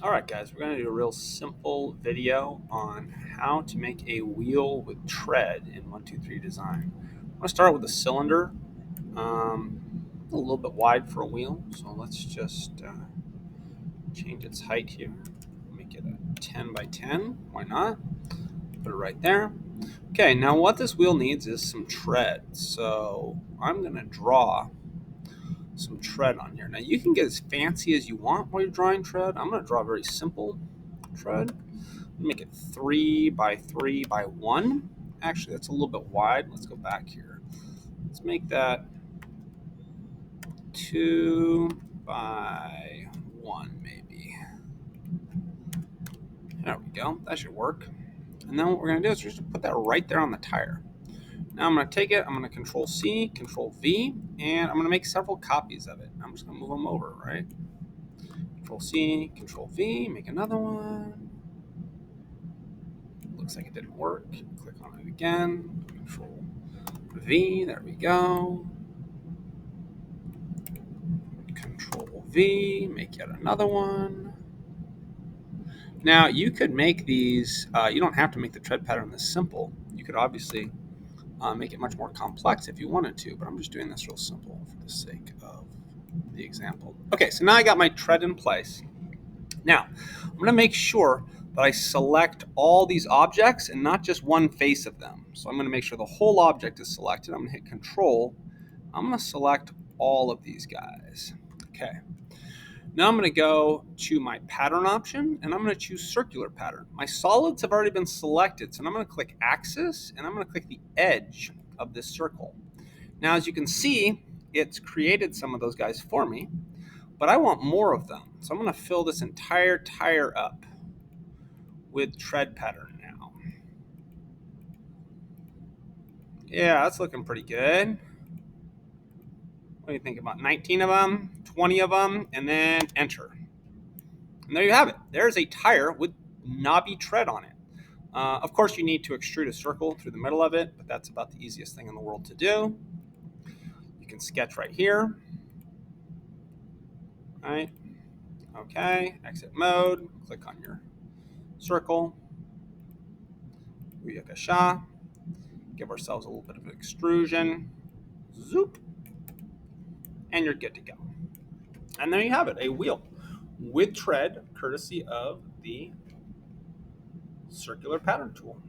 All right, guys, we're going to do a real simple video on how to make a wheel with tread in 123 Design. I'm going to start with a cylinder, a little bit wide for a wheel, so let's just change its height here. Make it a 10 by 10, why not? Put it right there. Okay, now what this wheel needs is some tread, so I'm going to draw some tread on here. Now you can get as fancy as you want while you're drawing tread. I'm going to draw a very simple tread. Make it 3 by 3 by 1. Actually, that's a little bit wide. Let's go back here. Let's make that 2 by 1 maybe. There we go. That should work. And then what we're going to do is we're just put that right there on the tire. Now I'm going to take it, I'm going to Control C, Control V, and I'm going to make several copies of it. I'm just going to move them over, right? Control C, Control V, make another one. Looks like it didn't work. Click on it again. Control V, there we go. Control V, make yet another one. Now you could make these, you don't have to make the tread pattern this simple. You could obviously make it much more complex if you wanted to, but I'm just doing this real simple for the sake of the example. Okay, so now I got my tread in place. Now, I'm going to make sure that I select all these objects and not just one face of them. So I'm going to make sure the whole object is selected. I'm going to hit Control. I'm going to select all of these guys. Okay. Now I'm going to go to my pattern option, and I'm going to choose circular pattern. My solids have already been selected, so I'm going to click axis, and I'm going to click the edge of this circle. Now, as you can see, it's created some of those guys for me, but I want more of them. So I'm going to fill this entire tire up with tread pattern now. Yeah, that's looking pretty good. What do you think about 19 of them, 20 of them, and then enter. And there you have it. There's a tire with knobby tread on it. Of course, you need to extrude a circle through the middle of it, but that's about the easiest thing in the world to do. You can sketch right here. Right. Okay, exit mode, click on your circle. Uyakasha. Give ourselves a little bit of extrusion. Zoop. And you're good to go. And there you have it, a wheel with tread, courtesy of the circular pattern tool.